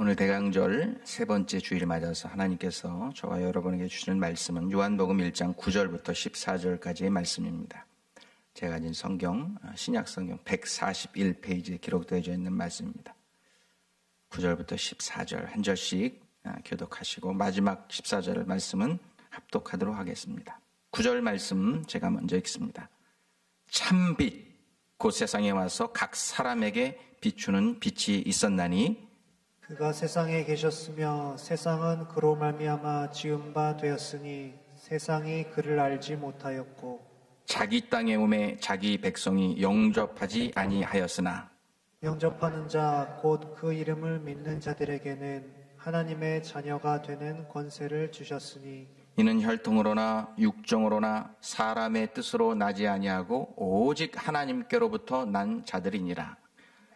오늘 대강절 세 번째 주일을 맞아서 하나님께서 저와 여러분에게 주시는 말씀은 요한복음 1장 9절부터 14절까지의 말씀입니다. 제가 가진 성경, 신약성경 141페이지에 기록되어 있는 말씀입니다. 9절부터 14절 한 절씩 교독하시고 마지막 14절 말씀은 합독하도록 하겠습니다. 9절 말씀 제가 먼저 읽습니다. 참 빛, 곧 세상에 와서 각 사람에게 비추는 빛이 있었나니 그가 세상에 계셨으며 세상은 그로 말미암아 지은 바 되었으니 세상이 그를 알지 못하였고 자기 땅에 오매 자기 백성이 영접하지 아니하였으나 영접하는 자 곧 그 이름을 믿는 자들에게는 하나님의 자녀가 되는 권세를 주셨으니 이는 혈통으로나 육정으로나 사람의 뜻으로 나지 아니하고 오직 하나님께로부터 난 자들이니라.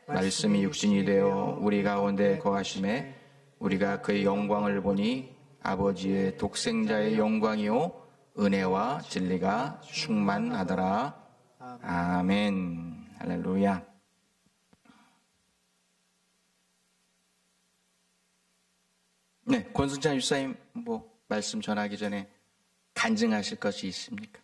말씀이 육신이 되어 우리 가운데 거하심에 우리가 그의 영광을 보니 아버지의 독생자의 영광이요 은혜와 진리가 충만하더라. 아멘. 할렐루야. 네, 권승찬 유사님 말씀 전하기 전에 간증하실 것이 있습니까?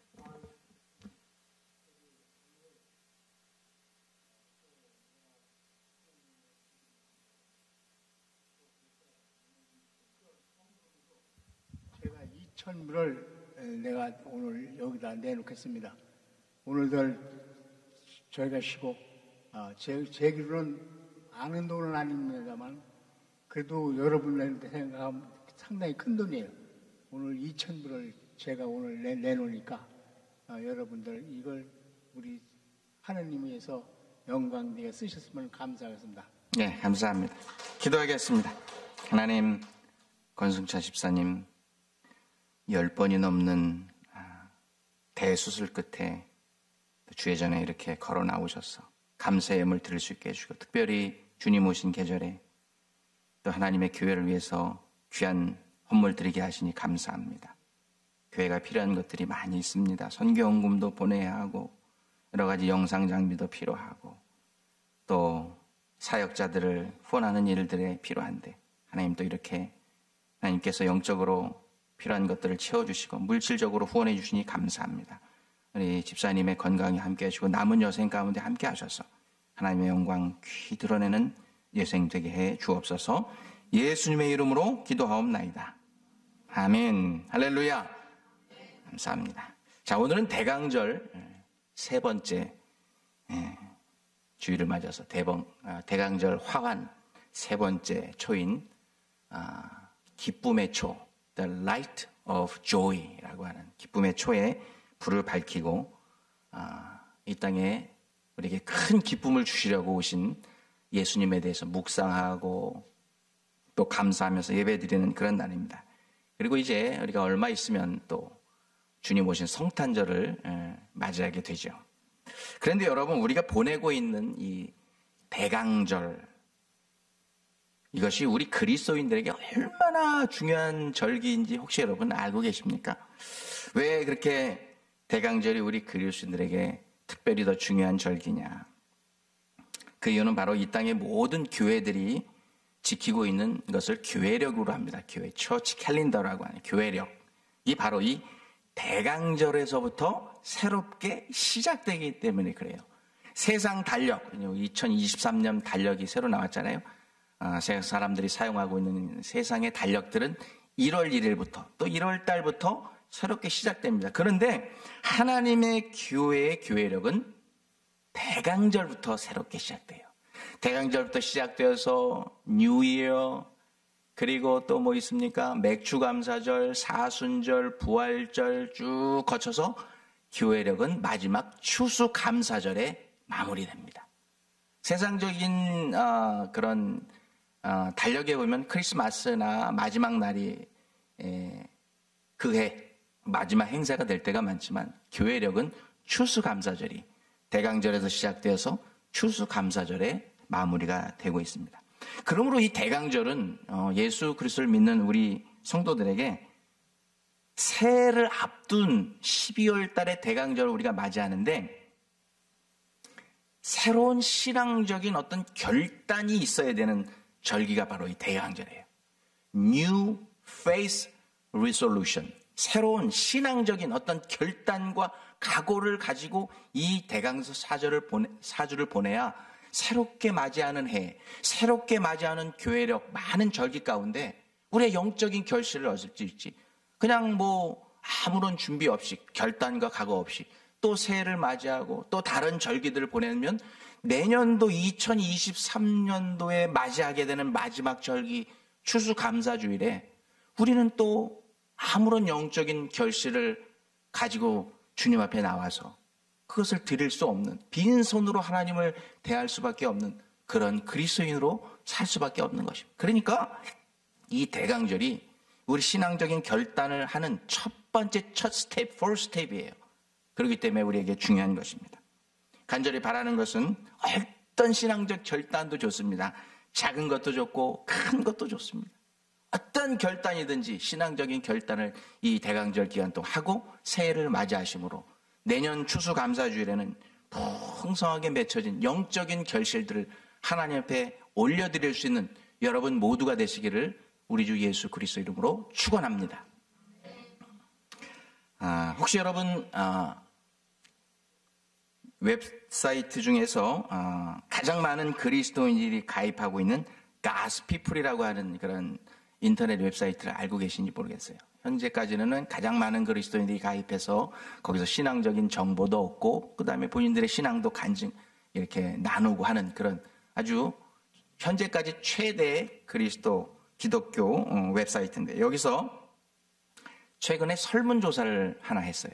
제가 2,000불을 내가 오늘 여기다 내놓겠습니다. 오늘들 저희가 쉬고 제 기로는 아는 돈은 아닙니다만 그래도 여러분들한테 생각하면 상당히 큰 돈이에요. 오늘 2,000불을 제가 오늘 내놓으니까 여러분들 이걸 우리 하느님 위해서 영광되게 쓰셨으면 감사하겠습니다. 네, 감사합니다. 기도하겠습니다. 하나님, 권승찬 집사님 10번이 넘는 대수술 끝에 주회전에 이렇게 걸어 나오셔서 감사의 예물 드릴 수 있게 해주고 특별히 주님 오신 계절에 또 하나님의 교회를 위해서 귀한 헌물 드리게 하시니 감사합니다. 교회가 필요한 것들이 많이 있습니다. 선교헌금도 보내야 하고 여러 가지 영상 장비도 필요하고 또 사역자들을 후원하는 일들에 필요한데 하나님 또 이렇게 하나님께서 영적으로 필요한 것들을 채워주시고 물질적으로 후원해 주시니 감사합니다. 우리 집사님의 건강이 함께 하시고 남은 여생 가운데 함께 하셔서 하나님의 영광 귀 드러내는 여생 되게 해 주옵소서. 예수님의 이름으로 기도하옵나이다. 아멘. 할렐루야. 감사합니다. 자, 오늘은 대강절 세 번째 주일을 맞아서 대강절 화환 세 번째 초인 기쁨의 초, The Light of Joy라고 하는 기쁨의 초에 불을 밝히고 이 땅에 우리에게 큰 기쁨을 주시려고 오신 예수님에 대해서 묵상하고 또 감사하면서 예배드리는 그런 날입니다. 그리고 이제 우리가 얼마 있으면 또 주님 오신 성탄절을 맞이하게 되죠. 그런데 여러분, 우리가 보내고 있는 이 대강절, 이것이 우리 그리스도인들에게 얼마나 중요한 절기인지 혹시 여러분 알고 계십니까? 왜 그렇게 대강절이 우리 그리스도인들에게 특별히 더 중요한 절기냐? 그 이유는 바로 이 땅의 모든 교회들이 지키고 있는 것을 교회력으로 합니다. 교회, 처치 캘린더라고 하는 교회력. 이 바로 이 대강절에서부터 새롭게 시작되기 때문에 그래요. 세상 달력, 2023년 달력이 새로 나왔잖아요. 세상 사람들이 사용하고 있는 세상의 달력들은 1월 1일부터 또 1월 달부터 새롭게 시작됩니다. 그런데 하나님의 교회의 교회력은 대강절부터 새롭게 시작돼요. 대강절부터 시작되어서 뉴 이어, 그리고 또 뭐 있습니까? 맥주감사절, 사순절, 부활절 쭉 거쳐서 교회력은 마지막 추수감사절에 마무리됩니다. 세상적인 그런 달력에 보면 크리스마스나 마지막 날이 그해 마지막 행사가 될 때가 많지만 교회력은 추수감사절이 대강절에서 시작되어서 추수감사절에 마무리가 되고 있습니다. 그러므로 이 대강절은 예수 그리스도를 믿는 우리 성도들에게 새해를 앞둔 12월 달에 대강절을 우리가 맞이하는데 새로운 신앙적인 어떤 결단이 있어야 되는 절기가 바로 이 대강절이에요. New Faith Resolution. 새로운 신앙적인 어떤 결단과 각오를 가지고 이 대강절 사주를 보내야 새롭게 맞이하는 해, 새롭게 맞이하는 교회력 많은 절기 가운데 우리의 영적인 결실을 얻을 수 있지. 그냥 뭐 아무런 준비 없이 결단과 각오 없이 또 새해를 맞이하고 또 다른 절기들을 보내면 내년도 2023년도에 맞이하게 되는 마지막 절기 추수감사주일에 우리는 또 아무런 영적인 결실을 가지고 주님 앞에 나와서 그것을 드릴 수 없는, 빈손으로 하나님을 대할 수밖에 없는 그런 그리스도인으로 살 수밖에 없는 것입니다. 그러니까 이 대강절이 우리 신앙적인 결단을 하는 첫 번째 스텝, first 스텝이에요. 그렇기 때문에 우리에게 중요한 것입니다. 간절히 바라는 것은 어떤 신앙적 결단도 좋습니다. 작은 것도 좋고 큰 것도 좋습니다. 어떤 결단이든지 신앙적인 결단을 이 대강절 기간 동안 하고 새해를 맞이하심으로 내년 추수감사주일에는 풍성하게 맺혀진 영적인 결실들을 하나님 앞에 올려드릴 수 있는 여러분 모두가 되시기를 우리 주 예수 그리스도 이름으로 축원합니다. 혹시 여러분 웹사이트 중에서 가장 많은 그리스도인들이 가입하고 있는 가스피플이라고 하는 그런 인터넷 웹사이트를 알고 계신지 모르겠어요. 현재까지는 가장 많은 그리스도인들이 가입해서 거기서 신앙적인 정보도 얻고 그 다음에 본인들의 신앙도 간증 이렇게 나누고 하는 그런 아주 현재까지 최대 기독교 웹사이트인데 여기서 최근에 설문조사를 하나 했어요.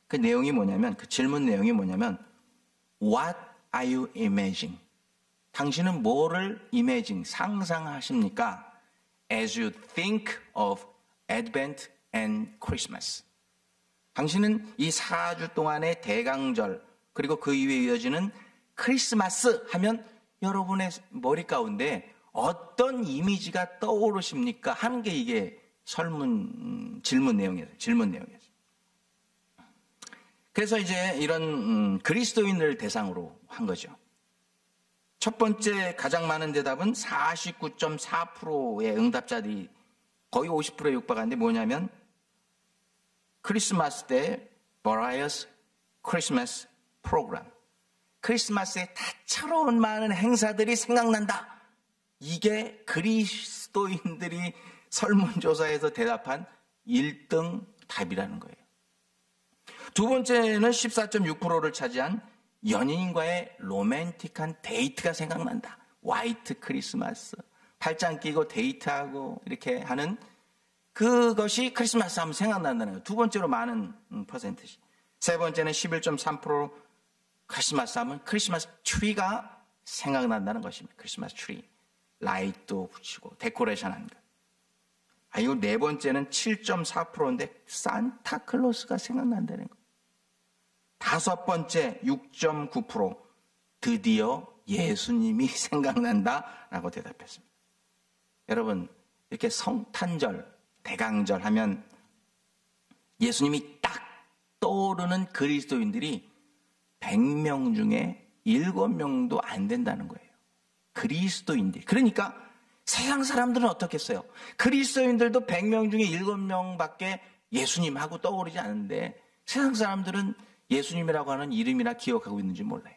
그 내용이 뭐냐면 그 질문 내용이 뭐냐면 What are you imagining? 당신은 뭐를 imagine, 상상하십니까? As you think of Advent and Christmas. 당신은 이 4주 동안의 대강절 그리고 그 이후에 이어지는 크리스마스 하면 여러분의 머리 가운데 어떤 이미지가 떠오르십니까? 하는 게 이게 질문 내용이었어요. 그래서 이제 이런 그리스도인을 대상으로 한 거죠. 첫 번째 가장 많은 대답은 49.4%의 응답자들이 거의 50%에 육박하는데 뭐냐면 크리스마스 때 various Christmas program. 크리스마스에 다채로운 많은 행사들이 생각난다. 이게 그리스도인들이 설문조사에서 대답한 1등 답이라는 거예요. 두 번째는 14.6%를 차지한 연인과의 로맨틱한 데이트가 생각난다. 화이트 크리스마스. 팔짱 끼고 데이트하고 이렇게 하는 그것이 크리스마스 하면 생각난다는 거예요. 두 번째로 많은 퍼센트지. 세 번째는 11.3% 크리스마스 하면 크리스마스 트리가 생각난다는 것입니다. 크리스마스 트리. 라이트도 붙이고 데코레이션 하는 것. 이거 네 번째는 7.4%인데 산타클로스가 생각난다는 거. 다섯 번째 6.9% 드디어 예수님이 생각난다라고 대답했습니다. 여러분 이렇게 성탄절, 대강절 하면 예수님이 딱 떠오르는 그리스도인들이 100명 중에 7명도 안 된다는 거예요. 그리스도인들. 그러니까 세상 사람들은 어떻겠어요? 그리스도인들도 100명 중에 7명밖에 예수님하고 떠오르지 않는데 세상 사람들은 예수님이라고 하는 이름이나 기억하고 있는지 몰라요.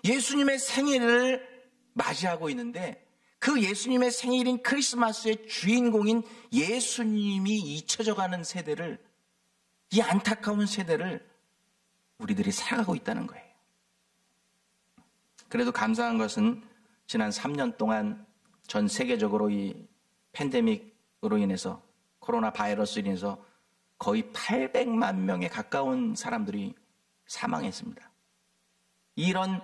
예수님의 생일을 맞이하고 있는데 그 예수님의 생일인 크리스마스의 주인공인 예수님이 잊혀져가는 세대를, 이 안타까운 세대를 우리들이 살아가고 있다는 거예요. 그래도 감사한 것은 지난 3년 동안 전 세계적으로 이 팬데믹으로 인해서 코로나 바이러스로 인해서 거의 800만 명에 가까운 사람들이 사망했습니다. 이런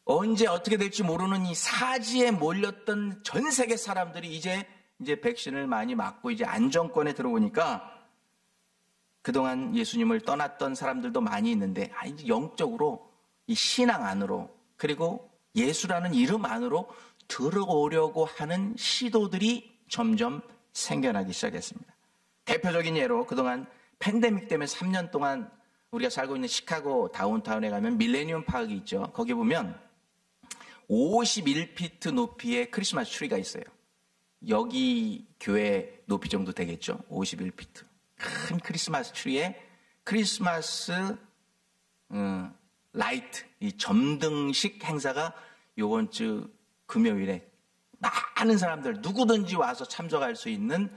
언제 어떻게 될지 모르는 이 사지에 몰렸던 전 세계 사람들이 이제 백신을 많이 맞고 이제 안정권에 들어오니까 그동안 예수님을 떠났던 사람들도 많이 있는데 이제 영적으로 이 신앙 안으로 그리고 예수라는 이름 안으로 들어오려고 하는 시도들이 점점 생겨나기 시작했습니다. 대표적인 예로 그동안 팬데믹 때문에 3년 동안 우리가 살고 있는 시카고 다운타운에 가면 밀레니엄 파크가 있죠. 거기 보면 51피트 높이의 크리스마스 트리가 있어요. 여기 교회 높이 정도 되겠죠? 51피트. 큰 크리스마스 트리에 크리스마스 라이트, 이 점등식 행사가 요번 주 금요일에 많은 사람들 누구든지 와서 참석할 수 있는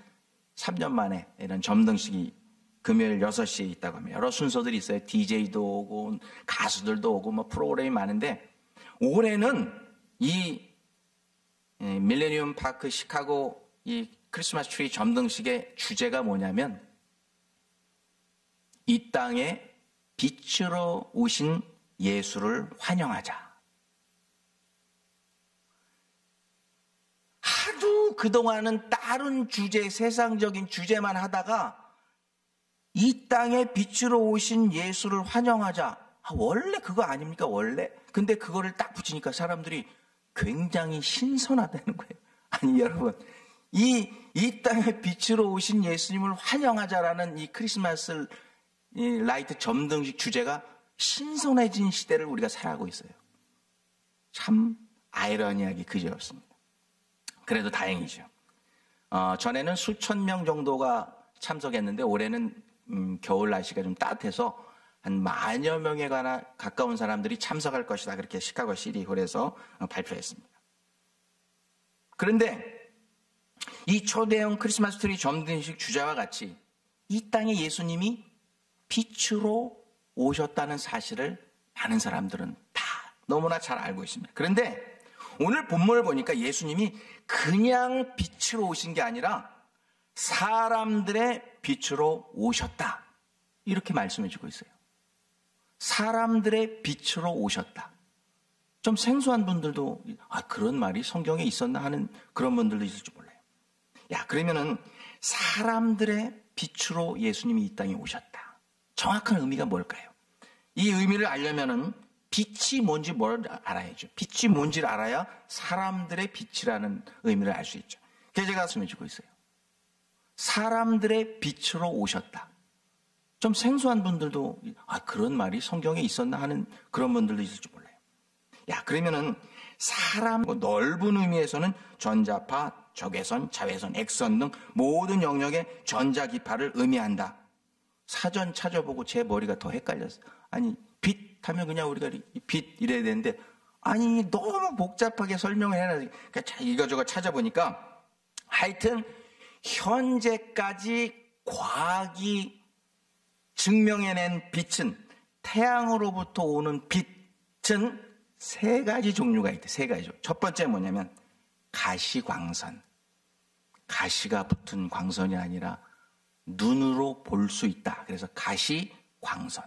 3년 만에 이런 점등식이 금요일 6시에 있다고 합니다. 여러 순서들이 있어요. DJ도 오고 가수들도 오고 뭐 프로그램이 많은데 올해는 이 밀레니엄 파크 시카고 이 크리스마스 트리 점등식의 주제가 뭐냐면 이 땅에 빛으로 오신 예수를 환영하자. 하도 그동안은 다른 주제, 세상적인 주제만 하다가 이 땅에 빛으로 오신 예수를 환영하자. 원래 그거 아닙니까? 원래? 근데 그거를 딱 붙이니까 사람들이 굉장히 신선하다는 거예요. 아니 여러분, 이 땅에 빛으로 오신 예수님을 환영하자라는 이 크리스마스 이 라이트 점등식 주제가 신선해진 시대를 우리가 살아가고 있어요. 참 아이러니하게 그지없습니다. 그래도 다행이죠. 전에는 수천 명 정도가 참석했는데 올해는 겨울 날씨가 좀 따뜻해서 한 10,000여 명에 가까운 사람들이 참석할 것이다. 그렇게 시카고 시리홀에서 발표했습니다. 그런데 이 초대형 크리스마스 트리 점등식 주제와 같이 이 땅에 예수님이 빛으로 오셨다는 사실을 많은 사람들은 다 너무나 잘 알고 있습니다. 그런데 오늘 본문을 보니까 예수님이 그냥 빛으로 오신 게 아니라 사람들의 빛으로 오셨다. 이렇게 말씀해 주고 있어요. 사람들의 빛으로 오셨다. 좀 생소한 분들도 그런 말이 성경에 있었나 하는 그런 분들도 있을 줄 몰라요. 그러면은 사람들의 빛으로 예수님이 이 땅에 오셨다. 정확한 의미가 뭘까요? 이 의미를 알려면은 빛이 뭔지 뭘 알아야죠. 빛이 뭔지를 알아야 사람들의 빛이라는 의미를 알 수 있죠. 그래서 제가 말씀해 주고 있어요. 사람들의 빛으로 오셨다. 좀 생소한 분들도 그런 말이 성경에 있었나 하는 그런 분들도 있을 줄 몰라요. 그러면은 사람 넓은 의미에서는 전자파, 적외선, 자외선, X선 등 모든 영역의 전자기파를 의미한다. 사전 찾아보고 제 머리가 더 헷갈렸어요. 빛 하면 그냥 우리가 빛 이래야 되는데 너무 복잡하게 설명을 해놔서 이거저거 찾아보니까 하여튼 현재까지 과학이 증명해낸 빛은 태양으로부터 오는 빛은 3가지 종류가 있대. 3가지 종류. 첫 번째 뭐냐면 가시광선. 가시가 붙은 광선이 아니라 눈으로 볼 수 있다. 그래서 가시광선.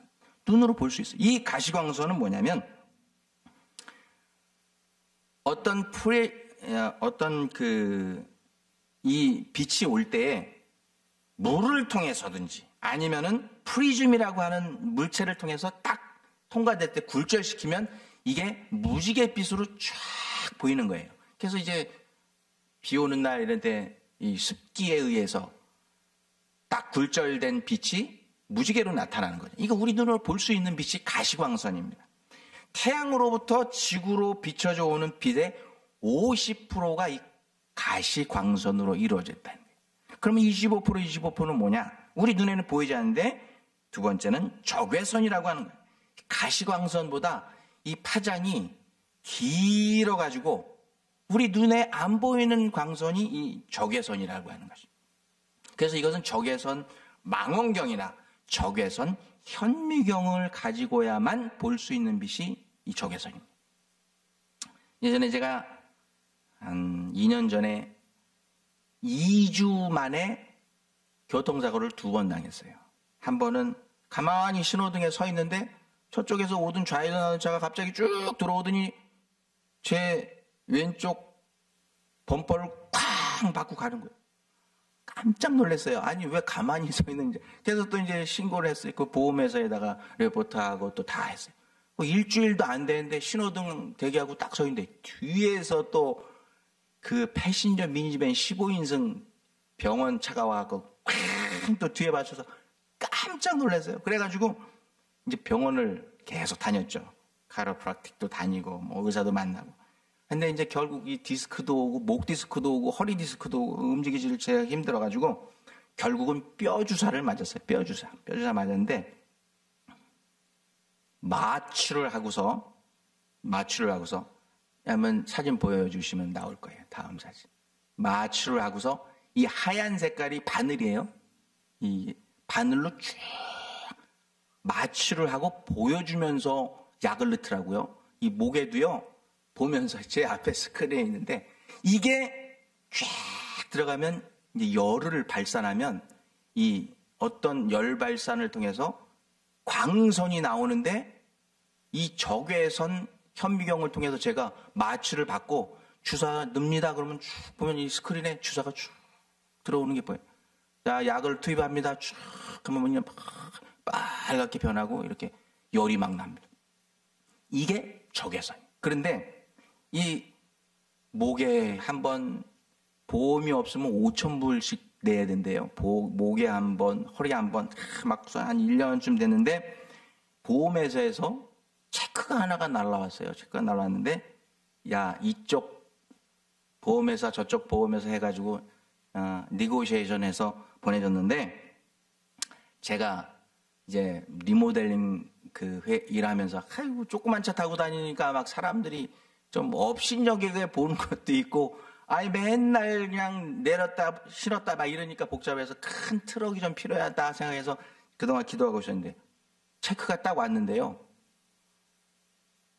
눈으로 볼 수 있어요. 이 가시광선은 뭐냐면 이 빛이 올 때에 물을 통해서든지 아니면은 프리즘이라고 하는 물체를 통해서 딱 통과될 때 굴절시키면 이게 무지갯빛으로 쫙 보이는 거예요. 그래서 이제 비 오는 날 이런 때 이 습기에 의해서 딱 굴절된 빛이 무지개로 나타나는 거죠. 이거 우리 눈으로 볼 수 있는 빛이 가시광선입니다. 태양으로부터 지구로 비춰져 오는 빛의 50%가 이 가시광선으로 이루어졌다는 거예요. 그러면 25%는 뭐냐? 우리 눈에는 보이지 않는데 두 번째는 적외선이라고 하는 거예요. 가시광선보다 이 파장이 길어가지고 우리 눈에 안 보이는 광선이 이 적외선이라고 하는 것이죠. 그래서 이것은 적외선 망원경이나 적외선 현미경을 가지고야만 볼 수 있는 빛이 이 적외선입니다. 예전에 제가 한 2년 전에 2주 만에 교통사고를 2번 당했어요. 한 번은 가만히 신호등에 서 있는데 저쪽에서 오던 좌회전하는 차가 갑자기 쭉 들어오더니 제 왼쪽 범퍼를 쾅 받고 가는 거예요. 깜짝 놀랐어요. 왜 가만히 서 있는지. 그래서 또 이제 신고를 했어요. 그 보험회사에다가 리포트하고 또 다 했어요. 일주일도 안 되는데 신호등 대기하고 딱 서 있는데 뒤에서 또 그 패신저 미니밴 15인승 병원 차가 와갖고 쾅 또 뒤에 맞춰서 깜짝 놀랐어요. 그래가지고 이제 병원을 계속 다녔죠. 카로프락틱도 다니고 뭐 의사도 만나고. 근데 이제 결국 이 디스크도 오고 목 디스크도 오고 허리 디스크도 오고 움직이지를 제가 힘들어가지고 결국은 뼈 주사를 맞았어요. 뼈 주사 맞았는데 마취를 하고서 한번 사진 보여주시면 나올 거예요. 다음 사진. 마취를 하고서 이 하얀 색깔이 바늘이에요. 이 바늘로 쭉 마취를 하고 보여주면서 약을 넣더라고요. 이 목에도요. 보면서 제 앞에 스크린에 있는데 이게 쫙 들어가면 이제 열을 발산하면 이 어떤 열 발산을 통해서 광선이 나오는데 이 적외선 현미경을 통해서 제가 마취를 받고 주사 넣습니다. 그러면 쭉 보면 이 스크린에 주사가 쭉 들어오는 게 보여요. 자, 약을 투입합니다. 쭉 하면 빨갛게 변하고 이렇게 열이 막 납니다. 이게 적외선. 그런데 이 목에 한번 보험이 없으면 5,000불씩 내야 된대요. 목에 한 번, 허리에 한 번, 막 한 1년쯤 됐는데 보험회사에서 체크가 하나가 날라왔어요. 체크가 날라왔는데 야, 이쪽 보험회사 저쪽 보험회사 해가지고 니고시에이션해서 보내줬는데 제가 이제 리모델링 일하면서 아이고 조그만 차 타고 다니니까 막 사람들이 좀 업신여기게 보는 것도 있고 아니 맨날 그냥 내렸다 실었다 막 이러니까 복잡해서 큰 트럭이 좀 필요하다 생각해서 그동안 기도하고 있었는데 체크가 딱 왔는데요.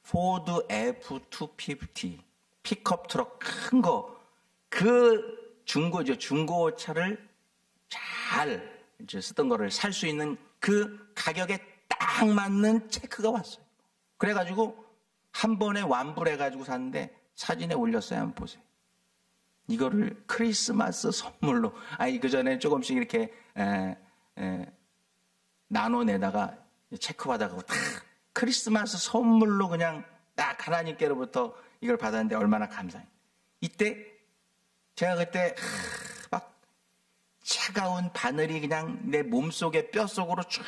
포드 F250 픽업 트럭 큰 거 그 중고차를 잘 이제 쓰던 거를 살 수 있는 그 가격에 딱 맞는 체크가 왔어요. 그래가지고 한 번에 완불해가지고 샀는데 사진에 올렸어요. 한번 보세요. 이거를 크리스마스 선물로 그 전에 조금씩 이렇게 나눠내다가 체크받아가고 딱 크리스마스 선물로 그냥 딱 하나님께로부터 이걸 받았는데 얼마나 감사해요. 이때 제가 그때 막 차가운 바늘이 그냥 내 몸속에 뼛속으로 쭉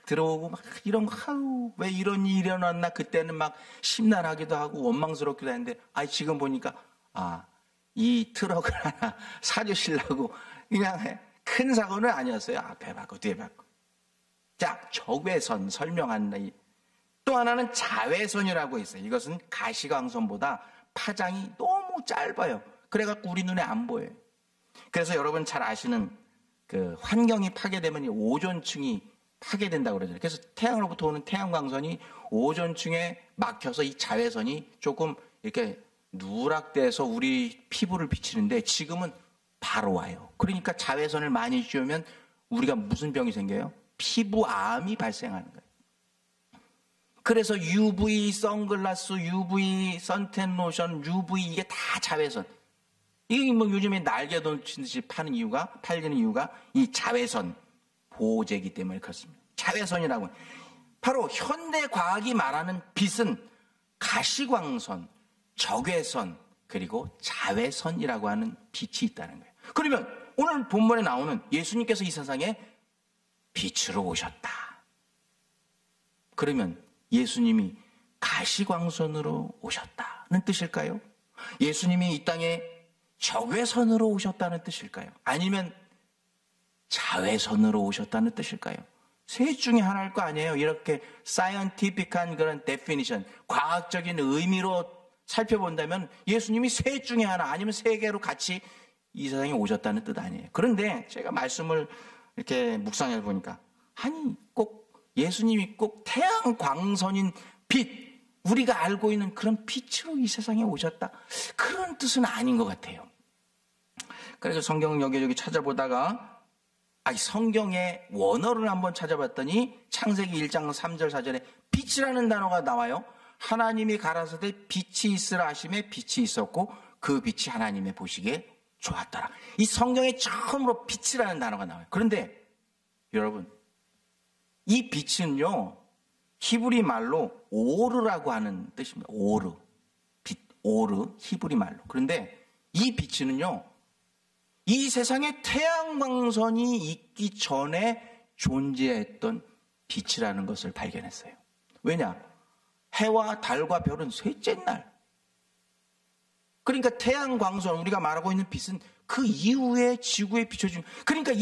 들어오고 막 이런 거 왜 이런 일이 일어났나 그때는 막 심란하기도 하고 원망스럽기도 했는데 지금 보니까 이 트럭을 하나 사주시려고 그냥 큰 사고는 아니었어요. 앞에 받고 뒤에 받고. 자, 적외선 설명한다. 또 하나는 자외선이라고 있어요. 이것은 가시광선보다 파장이 너무 짧아요. 그래갖고 우리 눈에 안 보여요. 그래서 여러분 잘 아시는 그 환경이 파괴되면 이 오존층이 파괴된다고 그러잖아요. 그래서 태양으로부터 오는 태양광선이 오존층에 막혀서 이 자외선이 조금 이렇게 누락돼서 우리 피부를 비치는데 지금은 바로 와요. 그러니까 자외선을 많이 쬐면 우리가 무슨 병이 생겨요? 피부암이 발생하는 거예요. 그래서 UV 선글라스, UV 선텐 로션, UV 이게 다 자외선. 이게 뭐 요즘에 날개 던치듯이 팔리는 이유가 이 자외선 보호제이기 때문에 그렇습니다. 자외선이라고. 바로 현대 과학이 말하는 빛은 가시광선, 적외선, 그리고 자외선이라고 하는 빛이 있다는 거예요. 그러면 오늘 본문에 나오는 예수님께서 이 세상에 빛으로 오셨다. 그러면 예수님이 가시광선으로 오셨다는 뜻일까요? 예수님이 이 땅에 적외선으로 오셨다는 뜻일까요? 아니면 자외선으로 오셨다는 뜻일까요? 셋 중에 하나일 거 아니에요. 이렇게 사이언티픽한 그런 데피니션, 과학적인 의미로 살펴본다면 예수님이 셋 중에 하나 아니면 세 개로 같이 이 세상에 오셨다는 뜻 아니에요. 그런데 제가 말씀을 이렇게 묵상해 보니까 꼭 예수님이 꼭 태양광선인 빛, 우리가 알고 있는 그런 빛으로 이 세상에 오셨다. 그런 뜻은 아닌 것 같아요. 그래서 성경 여기저기 찾아보다가 성경의 원어를 한번 찾아봤더니 창세기 1장 3절 4절에 빛이라는 단어가 나와요. 하나님이 가라사대 빛이 있으라 하심에 빛이 있었고 그 빛이 하나님의 보시기에 좋았더라. 이 성경에 처음으로 빛이라는 단어가 나와요. 그런데 여러분, 이 빛은요, 히브리 말로 오르라고 하는 뜻입니다. 오르. 빛, 오르, 히브리 말로. 그런데 이 빛은요, 이 세상에 태양광선이 있기 전에 존재했던 빛이라는 것을 발견했어요. 왜냐? 해와 달과 별은 셋째 날 그러니까 태양광선, 우리가 말하고 있는 빛은 그 이후에 지구에 비춰지는, 그러니까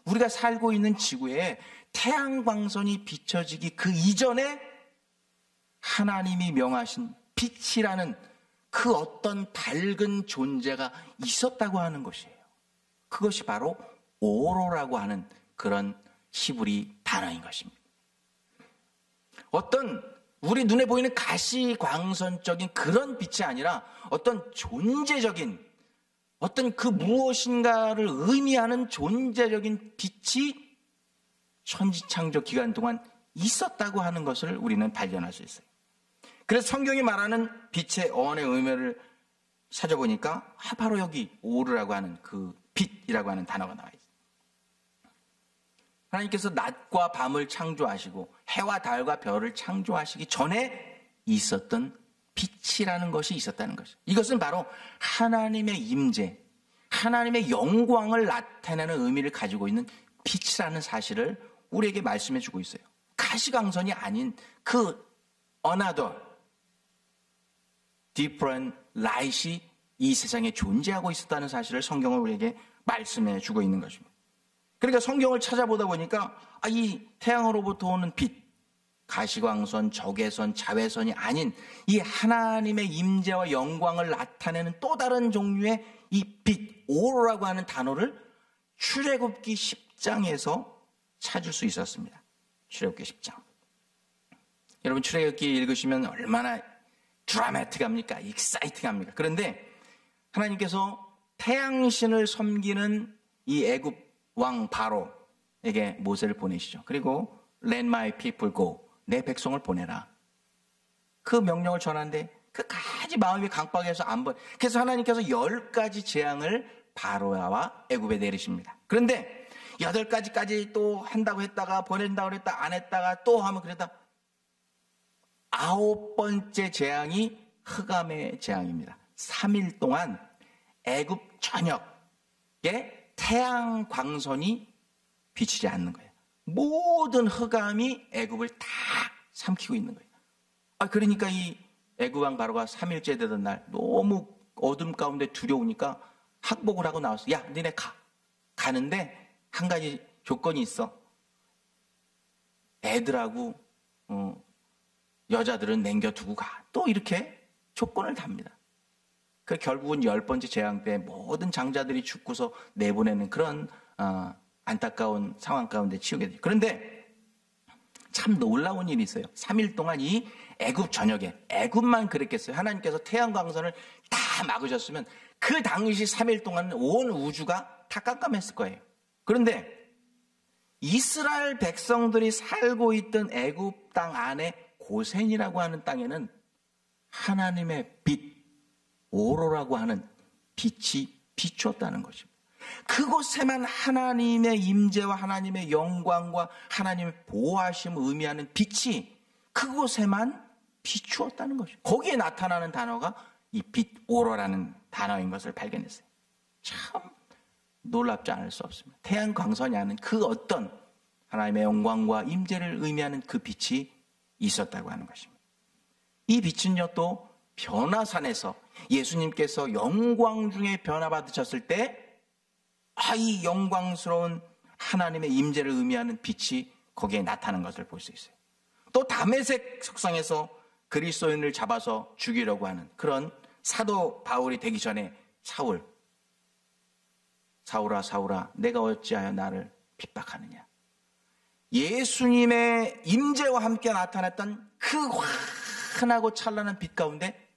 우리가 살고 있는 지구에 태양광선이 비춰지기 그 이전에 하나님이 명하신 빛이라는 그 어떤 밝은 존재가 있었다고 하는 것이에요. 그것이 바로 오로라고 하는 그런 히브리 단어인 것입니다. 어떤 우리 눈에 보이는 가시광선적인 그런 빛이 아니라 어떤 존재적인, 어떤 그 무엇인가를 의미하는 존재적인 빛이 천지창조 기간 동안 있었다고 하는 것을 우리는 발견할 수 있어요. 그래서 성경이 말하는 빛의 어원의 의미를 찾아보니까 바로 여기 오르라고 하는 그 빛이라고 하는 단어가 나와 있어요. 하나님께서 낮과 밤을 창조하시고 해와 달과 별을 창조하시기 전에 있었던 빛이라는 것이 있었다는 것이죠. 이것은 바로 하나님의 임재, 하나님의 영광을 나타내는 의미를 가지고 있는 빛이라는 사실을 우리에게 말씀해 주고 있어요. 가시광선이 아닌 그 another different light이 이 세상에 존재하고 있었다는 사실을 성경은 우리에게 말씀해 주고 있는 것입니다. 그러니까 성경을 찾아보다 보니까 이 태양으로부터 오는 빛, 가시광선, 적외선, 자외선이 아닌 이 하나님의 임재와 영광을 나타내는 또 다른 종류의 이 빛, 오로라고 하는 단어를 출애굽기 10장에서 찾을 수 있었습니다. 출애굽기 10장. 여러분 출애굽기 읽으시면 얼마나 드라마틱합니까? 익사이팅합니까? 그런데 하나님께서 태양신을 섬기는 이 애굽 왕 바로에게 모세를 보내시죠. 그리고 Let my people go. 내 백성을 보내라. 그 명령을 전하는데 끝까지 마음이 강박해서 안 보내. 그래서 하나님께서 10가지 재앙을 바로와 애굽에 내리십니다. 그런데 8가지까지 또 한다고 했다가 보낸다고 했다 안 했다가 또 하면 그랬다. 9번째 재앙이 흑암의 재앙입니다. 3일 동안 애굽 전역에 태양 광선이 비치지 않는 거예요. 모든 흑암이 애굽을 다 삼키고 있는 거예요. 그러니까 이 애굽 왕 바로가 3일째 되던 날 너무 어둠 가운데 두려우니까 항복을 하고 나왔어. 야, 너네 가. 가는데 한 가지 조건이 있어. 애들하고 여자들은 남겨두고 가. 또 이렇게 조건을 답니다. 그 결국은 10번째 재앙 때 모든 장자들이 죽고서 내보내는 그런 안타까운 상황 가운데 치우게 돼요. 그런데 참 놀라운 일이 있어요. 3일 동안 이 애굽 전역에, 애굽만 그랬겠어요. 하나님께서 태양광선을 다 막으셨으면 그 당시 3일 동안 온 우주가 다 깜깜했을 거예요. 그런데 이스라엘 백성들이 살고 있던 애굽 땅 안에 고센이라고 하는 땅에는 하나님의 빛, 오로라고 하는 빛이 비추었다는 것입니다. 그곳에만 하나님의 임재와 하나님의 영광과 하나님의 보호하심을 의미하는 빛이 그곳에만 비추었다는 것입니다. 거기에 나타나는 단어가 이 빛, 오로라는 단어인 것을 발견했어요. 참 놀랍지 않을 수 없습니다. 태양 광선이 아닌 그 어떤 하나님의 영광과 임재를 의미하는 그 빛이 있었다고 하는 것입니다. 이 빛은요 또 변화산에서 예수님께서 영광 중에 변화받으셨을 때 이 영광스러운 하나님의 임재를 의미하는 빛이 거기에 나타나는 것을 볼 수 있어요. 또 다메섹 석상에서 그리스도인을 잡아서 죽이려고 하는 그런 사도 바울이 되기 전에 사울아 사울아 내가 어찌하여 나를 핍박하느냐. 예수님의 임재와 함께 나타났던 그 환하고 찬란한 빛 가운데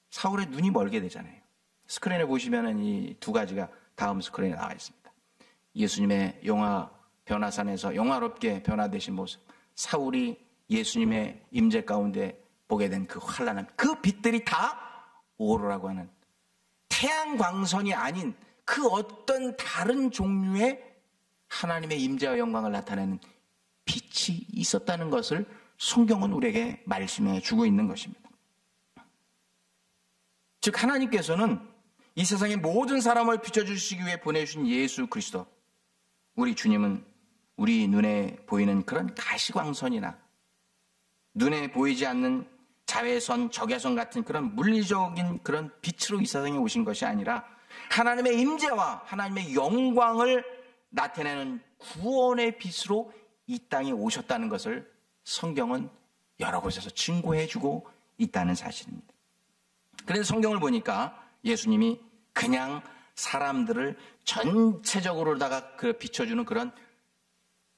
사울의 눈이 멀게 되잖아요. 스크린에 보시면 이 두 가지가 다음 스크린에 나와 있습니다. 예수님의 변화산에서 영화롭게 변화되신 모습, 사울이 예수님의 임재 가운데 보게 된 그 환란한 그 빛들이 다 오로라고 하는 태양광선이 아닌 그 어떤 다른 종류의 하나님의 임재와 영광을 나타내는 빛이 있었다는 것을 성경은 우리에게 말씀해 주고 있는 것입니다. 즉 하나님께서는 이 세상의 모든 사람을 비춰주시기 위해 보내주신 예수 그리스도, 우리 주님은 우리 눈에 보이는 그런 가시광선이나 눈에 보이지 않는 자외선, 적외선 같은 그런 물리적인 그런 빛으로 이 세상에 오신 것이 아니라 하나님의 임재와 하나님의 영광을 나타내는 구원의 빛으로 이 땅에 오셨다는 것을 성경은 여러 곳에서 증거해주고 있다는 사실입니다. 그래서 성경을 보니까 예수님이 그냥 사람들을 전체적으로다가 비춰주는 그런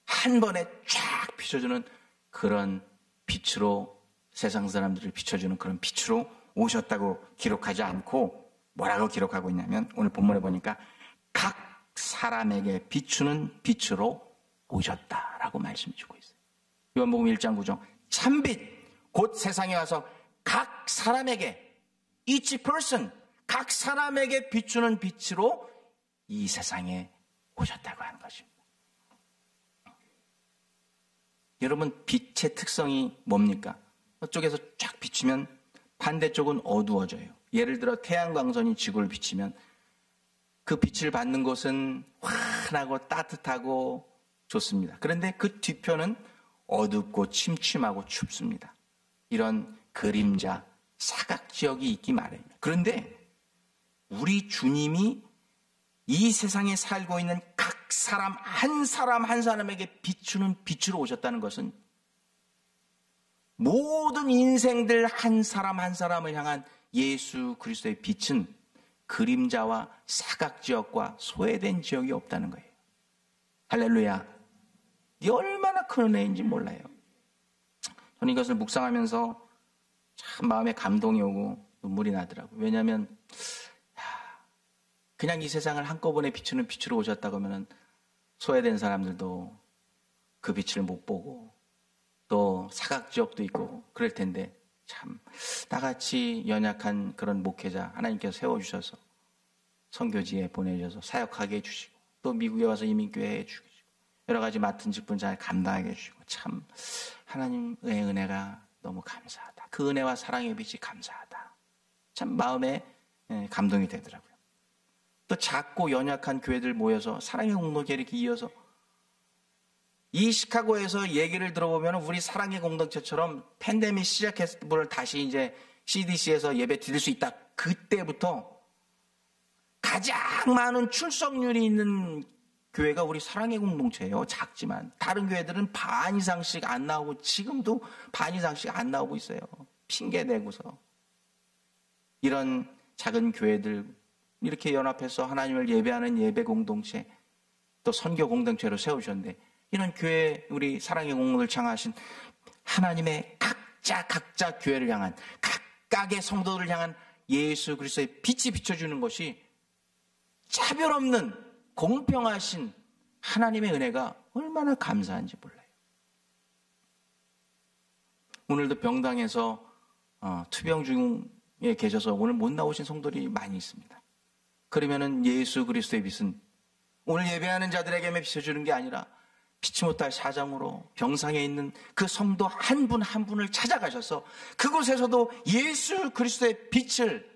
한 번에 쫙 비춰주는 그런 빛으로 세상 사람들을 비춰주는 그런 빛으로 오셨다고 기록하지 않고 뭐라고 기록하고 있냐면 오늘 본문에 보니까 각 사람에게 비추는 빛으로 오셨다라고 말씀해 주고 있어요. 요한복음 1장 9절 참빛 곧 세상에 와서 각 사람에게 each person 각 사람에게 비추는 빛으로 이 세상에 오셨다고 하는 것입니다. 여러분 빛의 특성이 뭡니까? 저쪽에서 쫙 비추면 반대쪽은 어두워져요. 예를 들어 태양광선이 지구를 비치면 그 빛을 받는 곳은 환하고 따뜻하고 좋습니다. 그런데 그 뒤편은 어둡고 침침하고 춥습니다. 이런 그림자, 사각지역이 있기 마련입니다. 그런데 우리 주님이 이 세상에 살고 있는 각 사람 한 사람에게 비추는 빛으로 오셨다는 것은 모든 인생들 한 사람을 향한 예수 그리스도의 빛은 그림자와 사각지역과 소외된 지역이 없다는 거예요. 할렐루야. 이 얼마나 큰 은혜인지 몰라요. 저는 이것을 묵상하면서 참 마음에 감동이 오고 눈물이 나더라고요. 왜냐하면 그냥 이 세상을 한꺼번에 비추는 빛으로 오셨다고 하면 소외된 사람들도 그 빛을 못 보고 또 사각지역도 있고 그럴 텐데 참 나같이 연약한 그런 목회자 하나님께서 세워주셔서 선교지에 보내주셔서 사역하게 해주시고 또 미국에 와서 이민교회 해주시고 여러 가지 맡은 직분 잘 감당하게 해주시고 참 하나님의 은혜가 너무 감사하다. 그 은혜와 사랑의 빛이 감사하다. 참 마음에 감동이 되더라고요. 또 작고 연약한 교회들 모여서 사랑의 공동체 이렇게 이어서 이 시카고에서 얘기를 들어보면 우리 사랑의 공동체처럼 팬데믹 시작했을 때 다시 이제 CDC에서 예배 드릴 수 있다. 그때부터 가장 많은 출석률이 있는 교회가 우리 사랑의 공동체예요. 작지만 다른 교회들은 반 이상씩 안 나오고 지금도 반 이상씩 안 나오고 있어요. 핑계 대고서. 이런 작은 교회들 이렇게 연합해서 하나님을 예배하는 예배 공동체 또 선교 공동체로 세우셨는데 이런 교회 우리 사랑의 공동을 창하신 하나님의 각자 교회를 향한 각각의 성도들을 향한 예수 그리스도의 빛이 비춰주는 것이 차별 없는 공평하신 하나님의 은혜가 얼마나 감사한지 몰라요. 오늘도 병당에서 투병 중에 계셔서 오늘 못 나오신 성도들이 많이 있습니다. 그러면은 예수 그리스도의 빛은 오늘 예배하는 자들에게만 비춰주는 게 아니라 피치 못할 사정으로 병상에 있는 그 성도 한 분 한 분을 찾아가셔서 그곳에서도 예수 그리스도의 빛을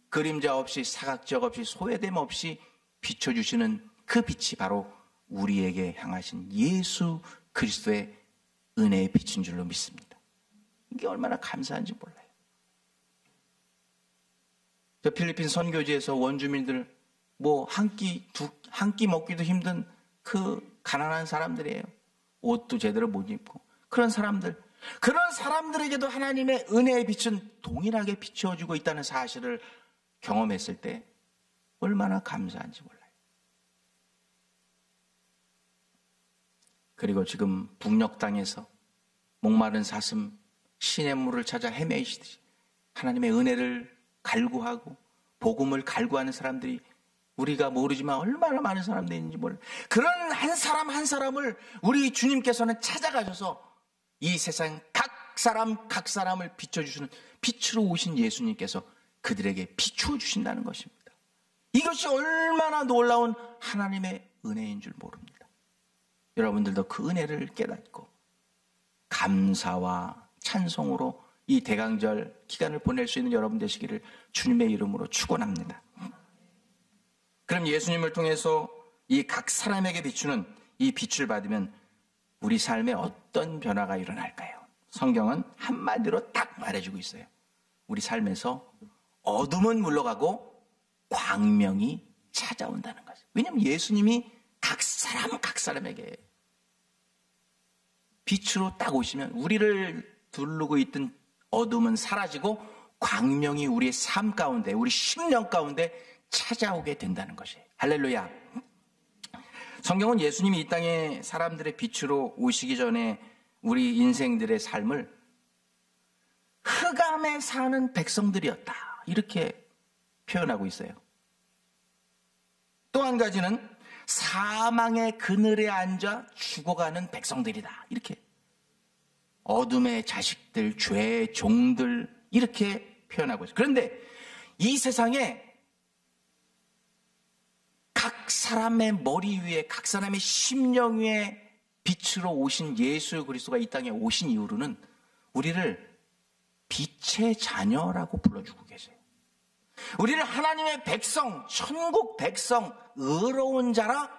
그림자 없이 사각지역 없이 소외됨 없이 비춰주시는 그 빛이 바로 우리에게 향하신 예수 그리스도의 은혜의 빛인 줄로 믿습니다. 이게 얼마나 감사한지 몰라요. 저 필리핀 선교지에서 원주민들 한 끼 먹기도 힘든 그 가난한 사람들이에요. 옷도 제대로 못 입고 그런 사람들에게도 하나님의 은혜의 빛은 동일하게 비춰주고 있다는 사실을 경험했을 때 얼마나 감사한지 몰라요. 그리고 지금 북녘 땅에서 목마른 사슴 시냇물을 찾아 헤매시듯이 하나님의 은혜를 갈구하고 복음을 갈구하는 사람들이 우리가 모르지만 얼마나 많은 사람들이 있는지 몰라요. 그런 한 사람을 우리 주님께서는 찾아가셔서 이 세상 각 사람을 비춰주시는 빛으로 오신 예수님께서 그들에게 비추어 주신다는 것입니다. 이것이 얼마나 놀라운 하나님의 은혜인 줄 모릅니다. 여러분들도 그 은혜를 깨닫고 감사와 찬송으로 이 대강절 기간을 보낼 수 있는 여러분 되시기를 주님의 이름으로 축원합니다. 그럼 예수님을 통해서 이 각 사람에게 비추는 이 빛을 받으면 우리 삶에 어떤 변화가 일어날까요? 성경은 한마디로 딱 말해주고 있어요. 우리 삶에서 어둠은 물러가고 광명이 찾아온다는 거죠. 왜냐하면 예수님이 각 사람에게 빛으로 딱 오시면 우리를 두르고 있던 어둠은 사라지고 광명이 우리의 삶 가운데, 우리 심령 가운데 찾아오게 된다는 것이에요. 할렐루야. 성경은 예수님이 이 땅에 사람들의 빛으로 오시기 전에 우리 인생들의 삶을 흑암에 사는 백성들이었다, 이렇게 표현하고 있어요. 또 한 가지는 사망의 그늘에 앉아 죽어가는 백성들이다, 이렇게. 어둠의 자식들, 죄의 종들, 이렇게 표현하고 있어요. 그런데 이 세상에 각 사람의 머리 위에, 각 사람의 심령 위에 빛으로 오신 예수 그리스도가 이 땅에 오신 이후로는 우리를 빛의 자녀라고 불러주고 계세요. 우리를 하나님의 백성, 천국 백성, 의로운 자라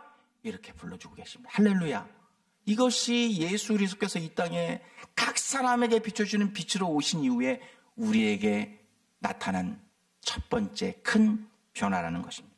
이렇게 불러주고 계십니다. 할렐루야. 이것이 예수 그리스도께서 이 땅에 각 사람에게 비춰주는 빛으로 오신 이후에 우리에게 나타난 첫 번째 큰 변화라는 것입니다.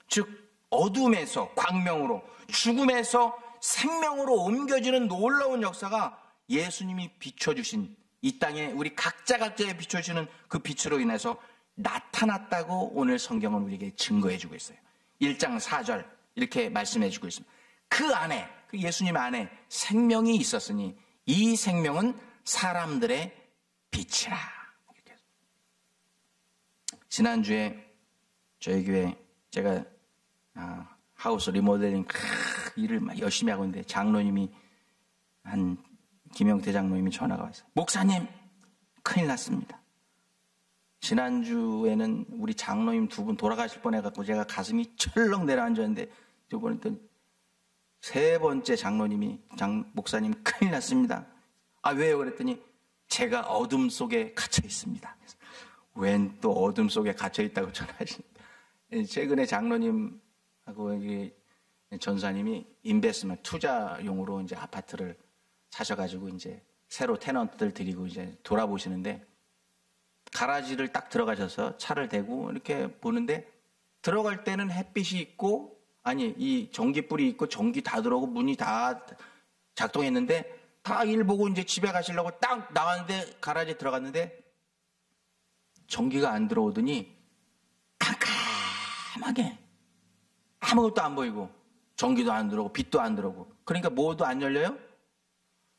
즉 어둠에서 광명으로, 죽음에서 생명으로 옮겨지는 놀라운 역사가 예수님이 비춰주신 이 땅에 우리 각자에 비춰주시는 그 빛으로 인해서 나타났다고 오늘 성경은 우리에게 증거해주고 있어요. 1장 4절 이렇게 말씀해주고 있습니다. 그 안에, 그 예수님 안에 생명이 있었으니 이 생명은 사람들의 빛이라. 이렇게. 지난주에 저희 교회 제가 하우스 리모델링 일을 막 열심히 하고 있는데 장로님이 김영태 장로님이 전화가 왔어요. 목사님, 큰일 났습니다. 지난주에는 우리 장로님 두 분 돌아가실 뻔해갖고 제가 가슴이 철렁 내려앉았는데 이번에 또 세 번째 장로님이 목사님 큰일 났습니다. 아, 왜요? 그랬더니 제가 어둠 속에 갇혀 있습니다. 웬 또 어둠 속에 갇혀 있다고 전화하십니다. 최근에 장로님하고 여기 전사님이 인베스트먼트 투자용으로 이제 아파트를 사셔가지고 이제 새로 테넌트들 드리고 이제 돌아보시는데 가라지를 딱 들어가셔서 차를 대고 이렇게 보는데 들어갈 때는 햇빛이 있고 이 전기불이 있고 전기 다 들어오고 문이 다 작동했는데 다 일 보고 이제 집에 가시려고 딱 나왔는데 가라지에 들어갔는데 전기가 안 들어오더니 깜깜하게 아무것도 안 보이고 전기도 안 들어오고 빛도 안 들어오고 그러니까 뭐도 안 열려요?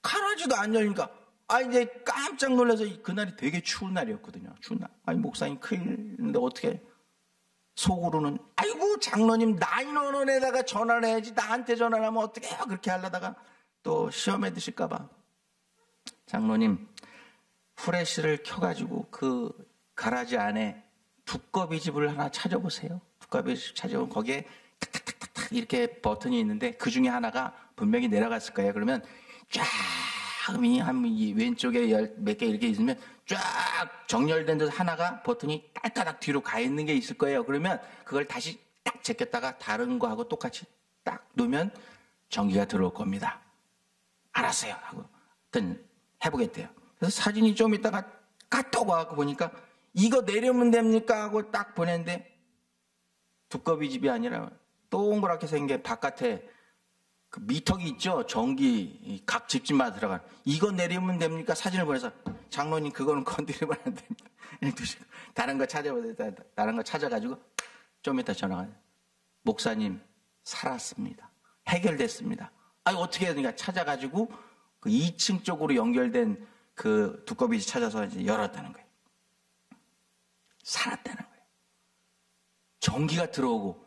가라지도 안 열리니까 이제 깜짝 놀라서 그날이 되게 추운 날이었거든요. 추운 날. 목사님 큰일 났는데 어떻게 속으로는 아이고 장로님 911에다가 전화를 해야지 나한테 전화를 하면 어떻게 해요? 그렇게 하려다가 또 시험에 드실까 봐 장로님 후레쉬를 켜가지고 그 가라지 안에 두꺼비 집을 하나 찾아보세요. 두꺼비 집 찾아보면 거기에 탁탁탁탁 이렇게 버튼이 있는데 그 중에 하나가 분명히 내려갔을 거예요. 그러면 쫙 왼쪽에 몇 개 이렇게 있으면 쫙 정렬된 데서 하나가 버튼이 딸까닥 뒤로 가 있는 게 있을 거예요. 그러면 그걸 다시 딱 제꼈다가 다른 거하고 똑같이 딱 놓으면 전기가 들어올 겁니다. 알았어요 하고 하여튼 해보겠대요. 그래서 사진이 좀 있다가 까똑 와갖고 보니까 이거 내려면 됩니까 하고 딱 보냈는데 두꺼비 집이 아니라 동그랗게 생긴 게 바깥에 그 미터기 있죠? 전기 각 집집마다 들어가는 이거 내리면 됩니까? 사진을 보내서 장로님 그거는 건드리면 안 됩니다. 다른 거 찾아보세요. 다른 거 찾아가지고 좀 이따 전화가 와요. 목사님 살았습니다. 해결됐습니다. 어떻게 해야 되니까 찾아가지고 그 2층 쪽으로 연결된 그 두꺼비 찾아서 이제 열었다는 거예요. 살았다는 거예요. 전기가 들어오고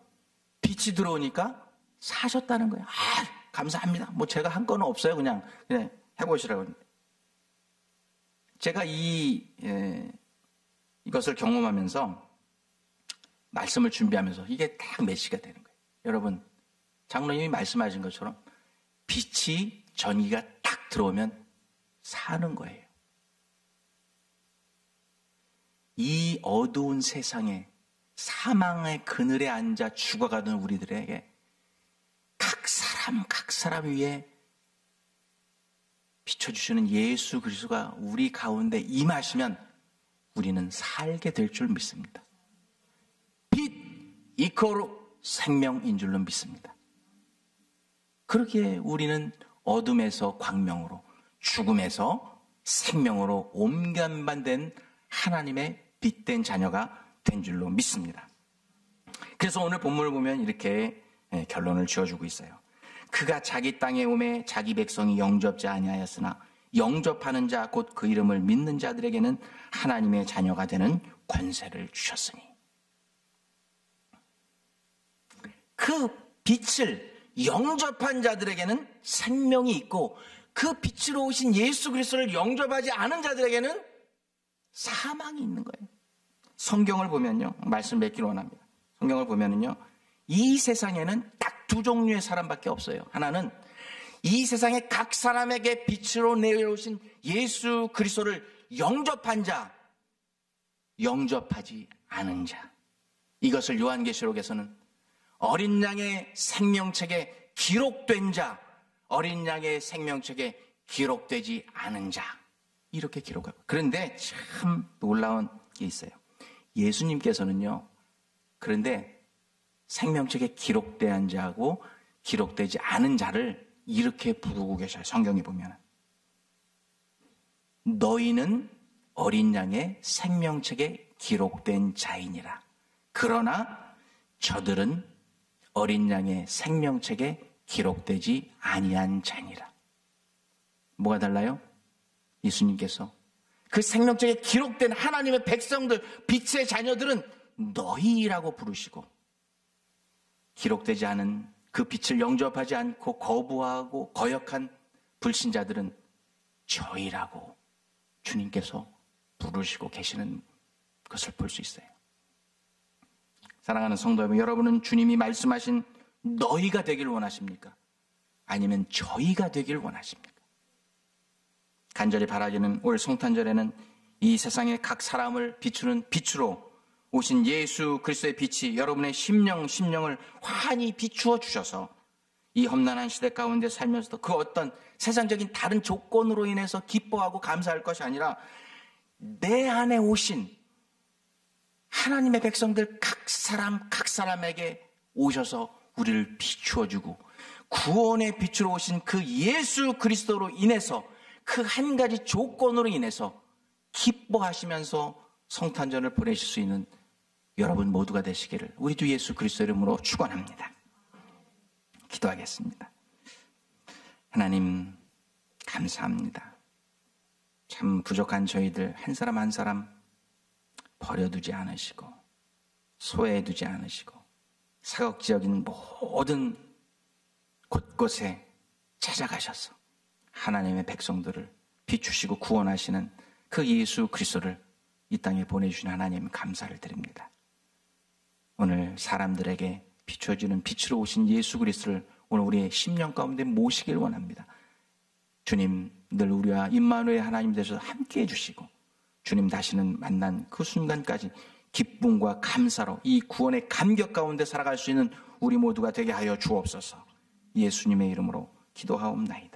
빛이 들어오니까 사셨다는 거예요. 감사합니다. 제가 한 건 없어요. 그냥 해보시라고. 제가 이것을 경험하면서 말씀을 준비하면서 이게 딱 메시가 되는 거예요. 여러분, 장로님이 말씀하신 것처럼 빛이 전기가 딱 들어오면 사는 거예요. 이 어두운 세상에 사망의 그늘에 앉아 죽어가는 우리들에게 각 사람 위에 비춰주시는 예수 그리스도가 우리 가운데 임하시면 우리는 살게 될 줄 믿습니다. 빛 이코르 생명인 줄로 믿습니다. 그렇게 우리는 어둠에서 광명으로, 죽음에서 생명으로 옮겨반된 하나님의 빛된 자녀가 된 줄로 믿습니다. 그래서 오늘 본문을 보면 이렇게 결론을 지어주고 있어요. 그가 자기 땅에 오매 자기 백성이 영접지 아니하였으나 영접하는 자 곧 그 이름을 믿는 자들에게는 하나님의 자녀가 되는 권세를 주셨으니, 그 빛을 영접한 자들에게는 생명이 있고 그 빛으로 오신 예수 그리스도를 영접하지 않은 자들에게는 사망이 있는 거예요. 성경을 보면요, 말씀 맺기를 원합니다. 성경을 보면은요, 이 세상에는 딱 두 종류의 사람밖에 없어요. 하나는 이 세상의 각 사람에게 빛으로 내려오신 예수 그리스도를 영접한 자, 영접하지 않은 자. 이것을 요한계시록에서는 어린 양의 생명책에 기록된 자, 어린 양의 생명책에 기록되지 않은 자, 이렇게 기록하고. 그런데 참 놀라운 게 있어요. 예수님께서는요, 그런데 생명책에 기록된 자하고 기록되지 않은 자를 이렇게 부르고 계셔요. 성경에 보면 너희는 어린 양의 생명책에 기록된 자이니라. 그러나 저들은 어린 양의 생명책에 기록되지 아니한 자니라. 뭐가 달라요? 예수님께서 그 생명책에 기록된 하나님의 백성들, 빛의 자녀들은 너희라고 부르시고, 기록되지 않은 그 빛을 영접하지 않고 거부하고 거역한 불신자들은 저희라고 주님께서 부르시고 계시는 것을 볼 수 있어요. 사랑하는 성도 여러분, 여러분은 주님이 말씀하신 너희가 되길 원하십니까? 아니면 저희가 되길 원하십니까? 간절히 바라기는 올 성탄절에는 이 세상의 각 사람을 비추는 빛으로 오신 예수 그리스도의 빛이 여러분의 심령을 환히 비추어 주셔서 이 험난한 시대 가운데 살면서도 그 어떤 세상적인 다른 조건으로 인해서 기뻐하고 감사할 것이 아니라 내 안에 오신 하나님의 백성들 각 사람에게 오셔서 우리를 비추어 주고 구원의 빛으로 오신 그 예수 그리스도로 인해서 그 한 가지 조건으로 인해서 기뻐하시면서 성탄절을 보내실 수 있는 여러분 모두가 되시기를 우리 주 예수 그리스도 이름으로 축원합니다. 기도하겠습니다. 하나님 감사합니다. 참 부족한 저희들 한 사람 한 사람 버려두지 않으시고 소외해두지 않으시고 사각지역인 모든 곳곳에 찾아가셔서 하나님의 백성들을 비추시고 구원하시는 그 예수 그리스도를 이 땅에 보내주신 하나님 감사를 드립니다. 오늘 사람들에게 비춰주는 빛으로 오신 예수 그리스도를 오늘 우리의 심령 가운데 모시길 원합니다. 주님 늘 우리와 임마누엘 하나님 되셔서 함께해 주시고 주님 다시는 만난 그 순간까지 기쁨과 감사로 이 구원의 감격 가운데 살아갈 수 있는 우리 모두가 되게 하여 주옵소서. 예수님의 이름으로 기도하옵나이다.